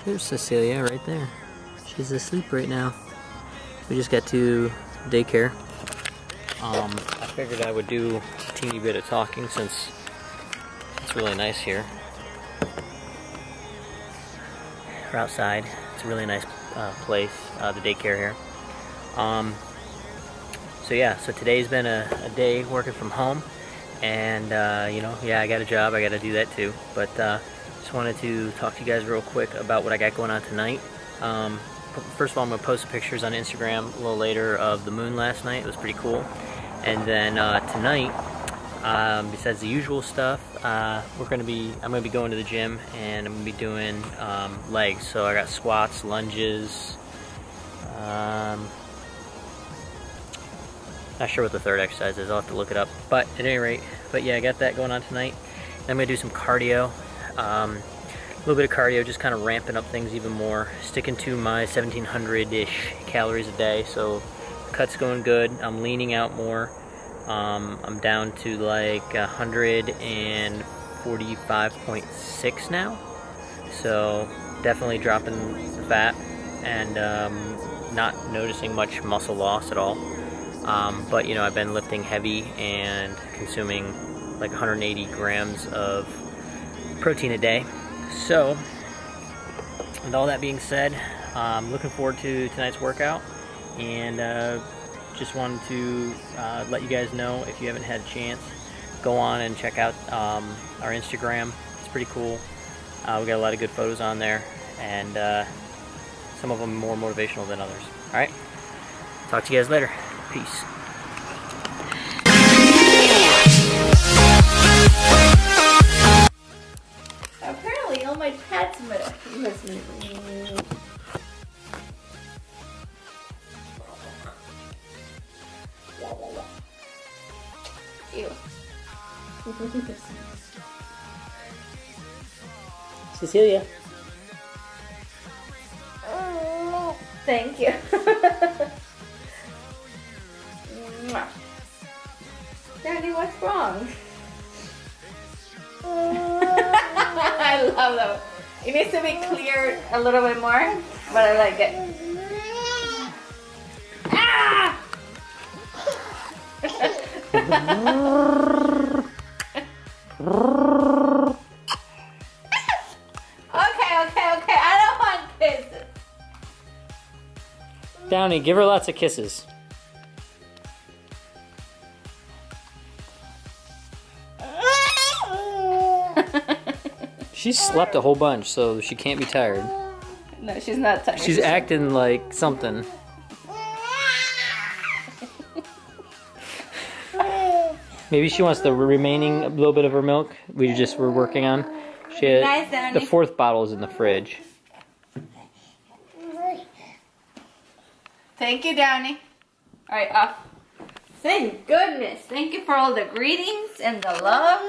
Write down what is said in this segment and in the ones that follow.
There's Cecilia right there. She's asleep right now. We just got to daycare. I figured I would do a teeny bit of talking since it's really nice here. We're outside. It's a really nice place, the daycare here. So yeah, so today's been a day working from home, and you know, yeah, I got a job, I got to do that too. But just wanted to talk to you guys real quick about what I got going on tonight. First of all, I'm going to post some pictures on Instagram a little later of the moon last night. It was pretty cool. And then tonight, besides the usual stuff, I'm going to be going to the gym, and I'm going to be doing legs. So I got squats, lunges. Not sure what the third exercise is. I'll have to look it up. But at any rate, yeah, I got that going on tonight. Then I'm going to do some cardio. A little bit of cardio, just kind of ramping up things even more. Sticking to my 1700-ish calories a day. So cut's going good. I'm leaning out more. I'm down to like 145.6 now. So definitely dropping the fat and not noticing much muscle loss at all. But you know, I've been lifting heavy and consuming like 180 grams of protein a day. So with all that being said, I'm looking forward to tonight's workout, and just wanted to let you guys know, if you haven't had a chance, go on and check out our Instagram. It's pretty cool. We got a lot of good photos on there, and some of them more motivational than others. Alright, talk to you guys later. Peace. Apparently all my pets must be. Ew. Cecilia. Thank you. Daddy, what's wrong? I love that. It needs to be cleared a little bit more, but I like it. Ah! Okay. I don't want kisses. Downey, give her lots of kisses. She slept a whole bunch, so she can't be tired. No, she's not tired. She's acting like something. Maybe she wants the remaining little bit of her milk we just were working on. She had, Nice, the fourth bottle is in the fridge. Thank you, Downey. Alright, off. Thank goodness. Thank you for all the greetings and the loves.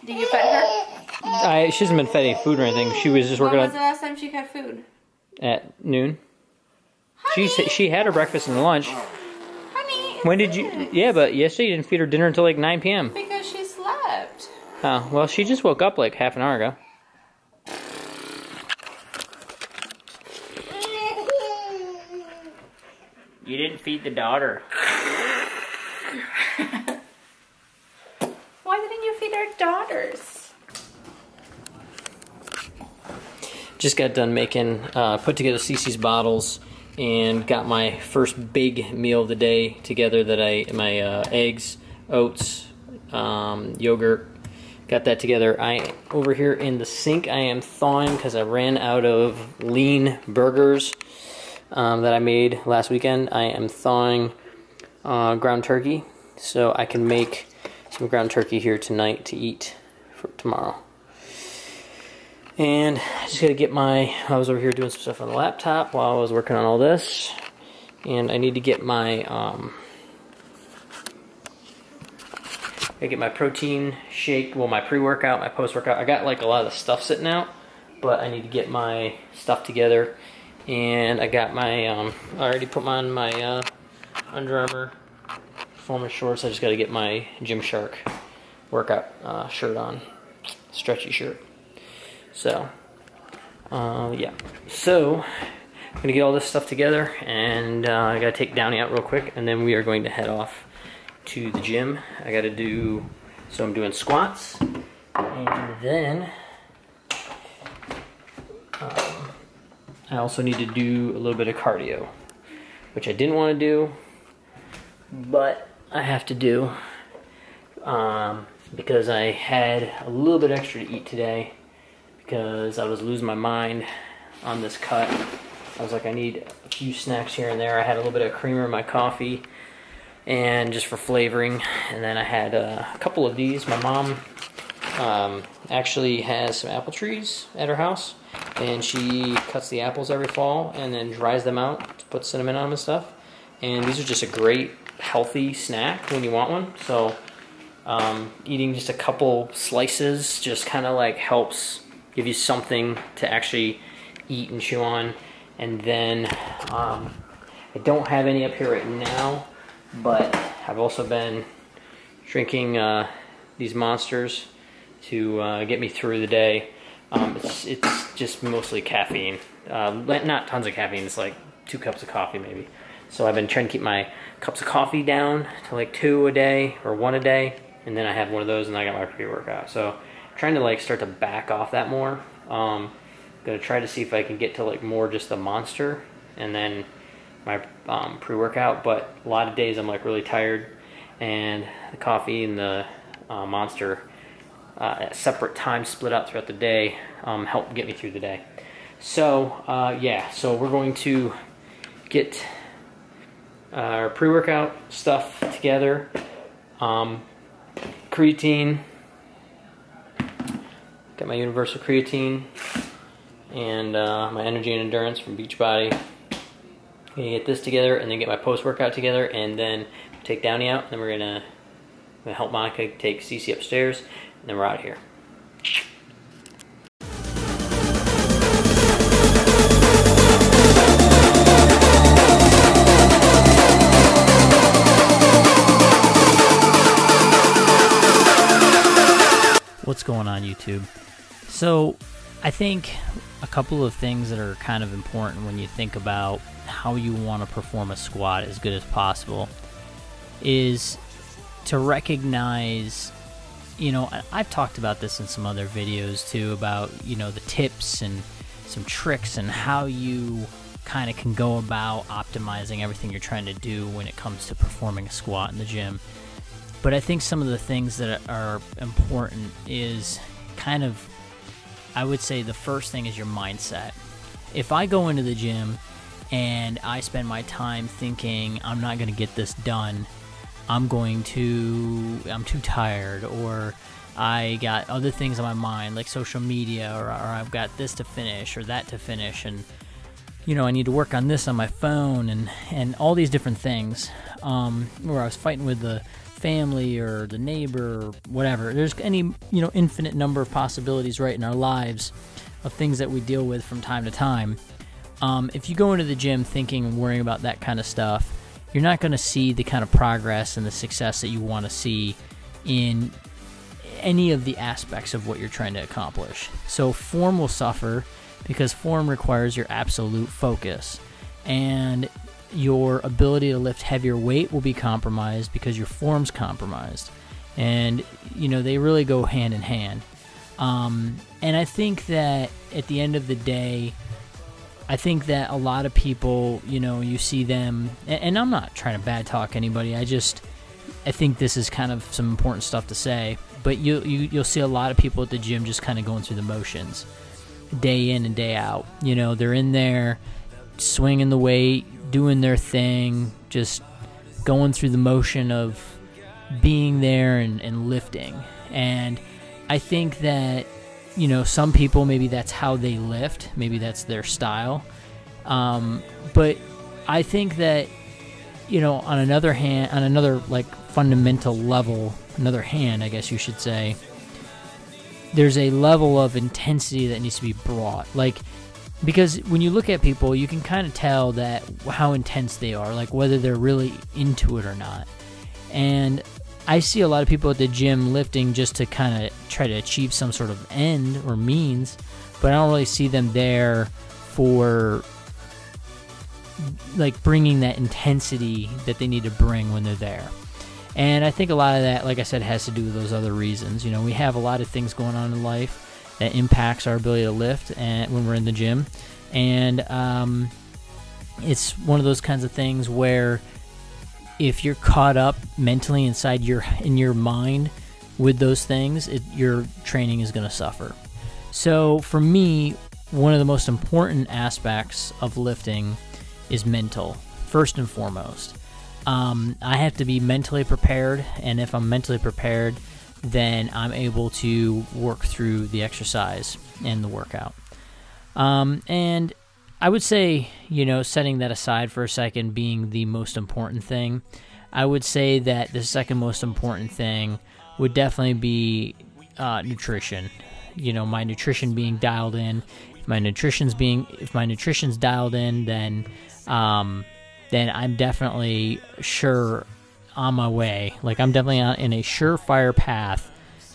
Did you fed her? She hasn't been fed any food or anything. She was just working on. When was the last time she had food? At noon. Honey. She had her breakfast and lunch. Honey. When did you? Yeah, but yesterday you didn't feed her dinner until like 9 p.m. Because she slept. Oh, well, she just woke up like half an hour ago. You didn't feed the daughter. Why didn't you feed our daughters? Just got done making, put together Cece's bottles and got my first big meal of the day together. My eggs, oats, yogurt, got that together. Over here in the sink, I am thawing because I ran out of lean burgers that I made last weekend. I am thawing ground turkey, so I can make some ground turkey here tonight to eat for tomorrow. And I just gotta get I was over here doing some stuff on the laptop while I was working on all this, and I need to get my protein shake, well, my pre-workout, my post-workout. I got like a lot of the stuff sitting out, but I need to get my stuff together. And I got my, I already put on my Under Armour performance shorts. I just got to get my Gymshark workout shirt on, stretchy shirt. So Yeah, so I'm gonna get all this stuff together, and I gotta take Downey out real quick, and then we are going to head off to the gym. I gotta do, so I'm doing squats, and then I also need to do a little bit of cardio, which I didn't want to do, but I have to do because I had a little bit extra to eat today because I was losing my mind on this cut. I was like, I need a few snacks here and there. I had a little bit of creamer in my coffee and just for flavoring, and then I had a couple of these. My mom actually has some apple trees at her house, and she cuts the apples every fall and then dries them out to put cinnamon on them and stuff. And these are just a great healthy snack when you want one. So eating just a couple slices just kind of like helps give you something to actually eat and chew on. And then I don't have any up here right now, but I've also been drinking these monsters to get me through the day. It's just mostly caffeine, not tons of caffeine. It's like 2 cups of coffee maybe. So I've been trying to keep my cups of coffee down to like 2 a day or 1 a day, and then I have one of those, and I got my pre-workout. So I'm trying to like start to back off that more. Gonna try to see if I can get to like more just the monster and then my pre-workout. But a lot of days I'm like really tired, and the coffee and the monster at separate times split out throughout the day help get me through the day. So yeah, so we're going to get our pre-workout stuff together. Creatine, got my universal creatine and my energy and endurance from Beachbody. Gonna get this together and then get my post-workout together, and then take Downey out, and then we're gonna help Monica take Cece upstairs, and then we're out of here. What's going on, YouTube? So I think a couple of things that are kind of important when you think about how you want to perform a squat as good as possible is to recognize, you know, I've talked about this in some other videos too, about, you know, the tips and some tricks and how you kind of can go about optimizing everything you're trying to do when it comes to performing a squat in the gym. But I think some of the things that are important is kind of, I would say the first thing is your mindset. If I go into the gym and I spend my time thinking I'm not going to get this done, I'm too tired, or I got other things on my mind like social media, or I've got this to finish or that to finish, and you know, I need to work on this on my phone, and all these different things, where I was fighting with the family or the neighbor or whatever. There's any, you know, infinite number of possibilities right in our lives of things that we deal with from time to time. If you go into the gym thinking and worrying about that kind of stuff, you're not going to see the kind of progress and the success that you want to see in any of the aspects of what you're trying to accomplish. So form will suffer because form requires your absolute focus, and your ability to lift heavier weight will be compromised because your form's compromised. And, you know, they really go hand in hand. And I think that at the end of the day, I think that a lot of people, you know, you see them, and I'm not trying to bad talk anybody, I think this is kind of some important stuff to say, but you'll see a lot of people at the gym just kind of going through the motions, day in and day out. You know, they're in there swinging the weight, doing their thing, just going through the motion of being there and lifting. And I think that, you know, some people, maybe that's how they lift, maybe that's their style. But I think that, you know, on another like fundamental level, I guess you should say, there's a level of intensity that needs to be brought. Like, because when you look at people, you can kind of tell that how intense they are, like whether they're really into it or not. And I see a lot of people at the gym lifting just to kind of try to achieve some sort of end or means, but I don't really see them there for like bringing that intensity that they need to bring when they're there. And I think a lot of that, like I said, has to do with those other reasons. You know, we have a lot of things going on in life that impacts our ability to lift and when we're in the gym. And it's one of those kinds of things where if you're caught up mentally inside in your mind with those things, your training is going to suffer. So for me, one of the most important aspects of lifting is mental, first and foremost. I have to be mentally prepared, and if I'm mentally prepared, then I'm able to work through the exercise and the workout. And I would say, you know, setting that aside for a second being the most important thing, I would say that the second most important thing would definitely be nutrition. You know, my nutrition being dialed in. If my nutrition's dialed in, then I'm definitely sure on my way. Like, I'm definitely in a surefire path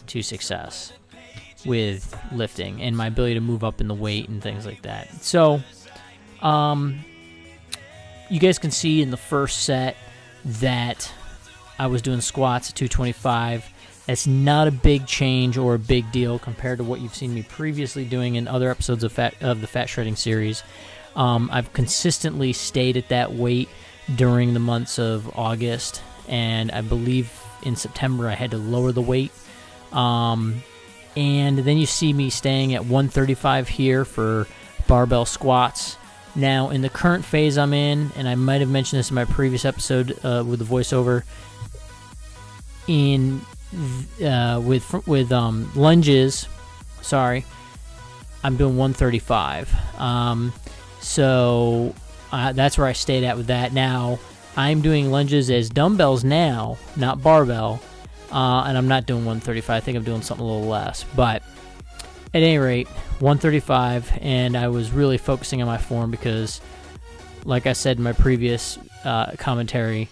to success with lifting and my ability to move up in the weight and things like that. So, you guys can see in the first set that I was doing squats at 225. That's not a big change or a big deal compared to what you've seen me previously doing in other episodes of the Fat Shredding series. I've consistently stayed at that weight during the months of August, and I believe in September I had to lower the weight. And then you see me staying at 135 here for barbell squats. Now, in the current phase I'm in, and I might have mentioned this in my previous episode with the voiceover, with lunges, I'm doing 135. So that's where I stayed at with that. Now, I'm doing lunges as dumbbells now, not barbell, and I'm not doing 135. I think I'm doing something a little less. But at any rate, 135, and I was really focusing on my form because, like I said in my previous commentary,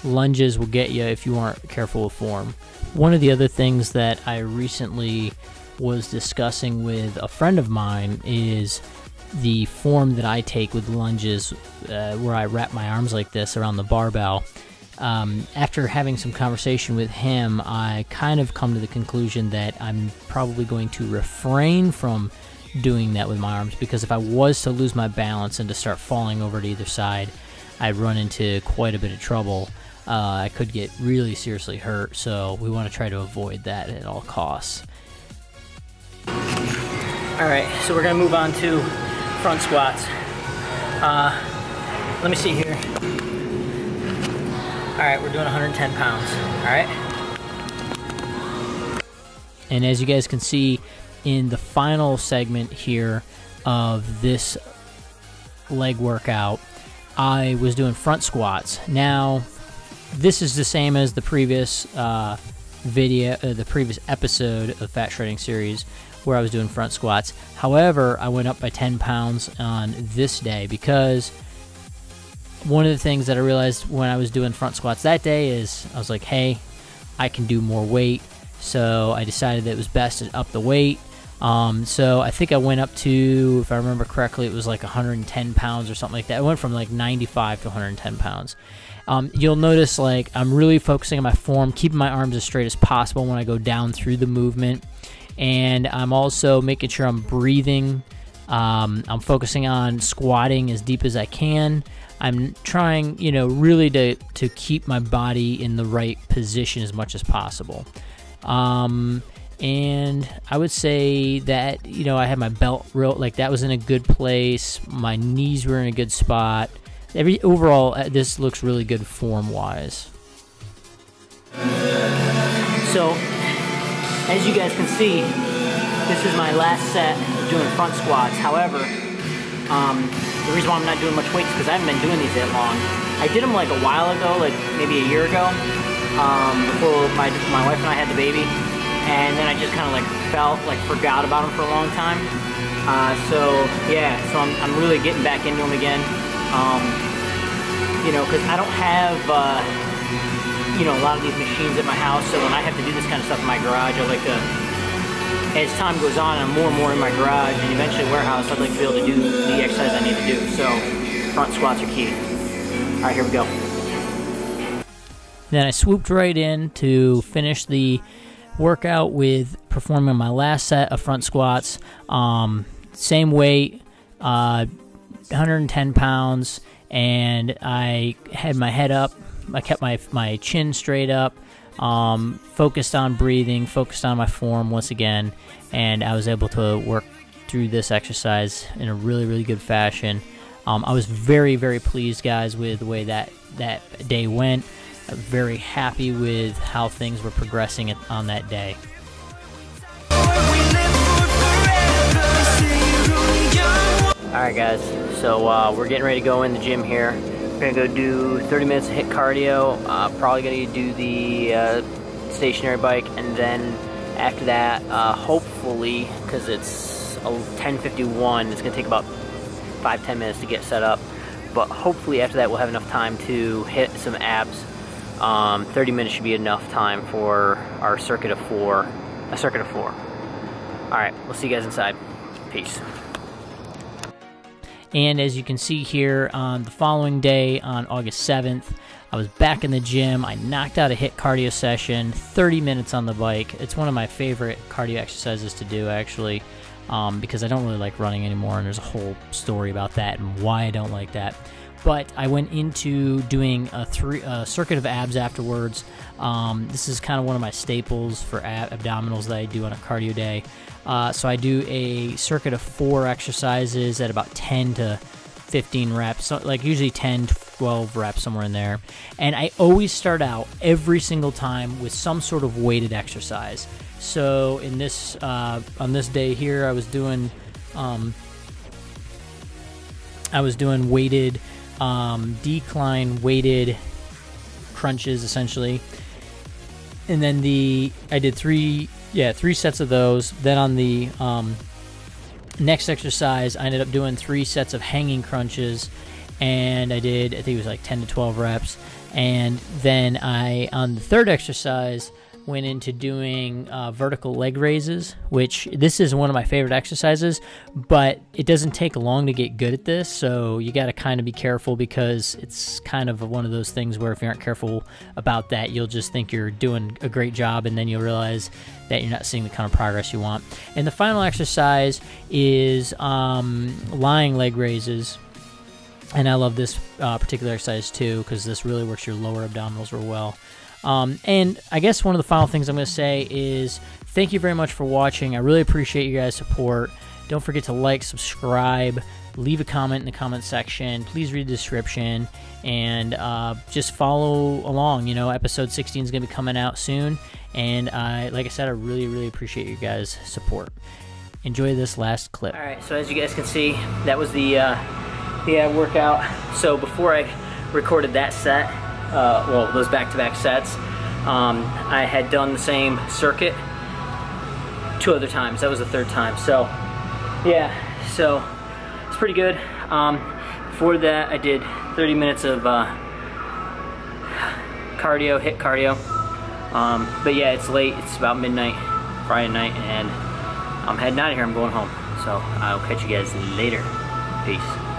lunges will get you if you aren't careful with form. One of the other things that I recently was discussing with a friend of mine is the form that I take with lunges, where I wrap my arms like this around the barbell. After having some conversation with him, I kind of come to the conclusion that I'm probably going to refrain from doing that with my arms, because if I was to lose my balance and to start falling over to either side, I'd run into quite a bit of trouble. I could get really seriously hurt, so we want to try to avoid that at all costs. Alright, so we're going to move on to front squats. Let me see here. Alright, we're doing 110 pounds. Alright? And as you guys can see in the final segment here of this leg workout, I was doing front squats. Now, this is the same as the previous the previous episode of Fat Shredding series where I was doing front squats. However, I went up by 10 pounds on this day because one of the things that I realized when I was doing front squats that day is I was like, hey, I can do more weight. So I decided that it was best to up the weight. So I think I went up to, if I remember correctly, it was like 110 pounds or something like that. I went from like 95 to 110 pounds. You'll notice like I'm really focusing on my form, keeping my arms as straight as possible when I go down through the movement. And I'm also making sure I'm breathing. I'm focusing on squatting as deep as I can. I'm trying, you know, really to keep my body in the right position as much as possible. And I would say that, you know, I had my belt like that was in a good place. My knees were in a good spot. Overall, this looks really good form-wise. So, as you guys can see, this is my last set of doing front squats. However, the reason why I'm not doing much weight is because I haven't been doing these that long. I did them like a while ago, like maybe a year ago, before my wife and I had the baby. And then I just kind of like forgot about them for a long time. So yeah, so I'm really getting back into them again. You know, because I don't have, you know, a lot of these machines at my house, so when I have to do this kind of stuff in my garage, I like to as time goes on, I'm more and more in my garage and eventually warehouse, I'd like to be able to do the exercise I need to do. So front squats are key. All right, here we go. Then I swooped right in to finish the workout with performing my last set of front squats. Same weight, 110 pounds, and I had my head up. I kept my chin straight up, focused on breathing, focused on my form once again, and I was able to work through this exercise in a really, really good fashion. I was very, very pleased, guys, with the way that day went. Very happy with how things were progressing on that day. Alright guys, so we're getting ready to go in the gym here. We're going to go do 30 minutes of HIIT Cardio, probably going to do the stationary bike, and then after that, hopefully, because it's 10:51, it's going to take about 5-10 minutes to get set up, but hopefully after that we'll have enough time to hit some abs. 30 minutes should be enough time for our circuit of four. Alright, we'll see you guys inside. Peace. And as you can see here, on the following day, on August 7th, I was back in the gym. I knocked out a HIIT Cardio session, 30 minutes on the bike. It's one of my favorite cardio exercises to do, actually, because I don't really like running anymore, and there's a whole story about that and why I don't like that. But I went into doing a circuit of abs afterwards. This is kind of one of my staples for abdominals that I do on a cardio day. So I do a circuit of 4 exercises at about 10 to 15 reps, so like usually 10, 12 reps, somewhere in there. And I always start out every single time with some sort of weighted exercise. So in this on this day here, I was doing weighted decline weighted crunches, essentially, and then I did three sets of those. Then on the next exercise, I ended up doing 3 sets of hanging crunches, and I think it was like 10 to 12 reps. And then on the third exercise, went into doing vertical leg raises, which this is one of my favorite exercises, but it doesn't take long to get good at this, so you got to kind of be careful, because it's kind of one of those things where if you aren't careful about that, you'll just think you're doing a great job, and then you'll realize that you're not seeing the kind of progress you want. And the final exercise is lying leg raises. And I love this particular exercise too, because this really works your lower abdominals real well. And I guess one of the final things I'm going to say is thank you very much for watching. I really appreciate you guys' support. Don't forget to like, subscribe, leave a comment in the comment section. Please read the description, and just follow along. You know, episode 16 is going to be coming out soon, and like I said, I really, really appreciate you guys' support. Enjoy this last clip. All right, so as you guys can see, that was the ab workout. So before I recorded that set, well, those back-to-back sets, I had done the same circuit 2 other times. That was the 3rd time. So yeah, so it's pretty good. Before that, I did 30 minutes of cardio, HIIT Cardio. But yeah, it's late. It's about midnight Friday night, and I'm heading out of here. I'm going home. So I'll catch you guys later. Peace.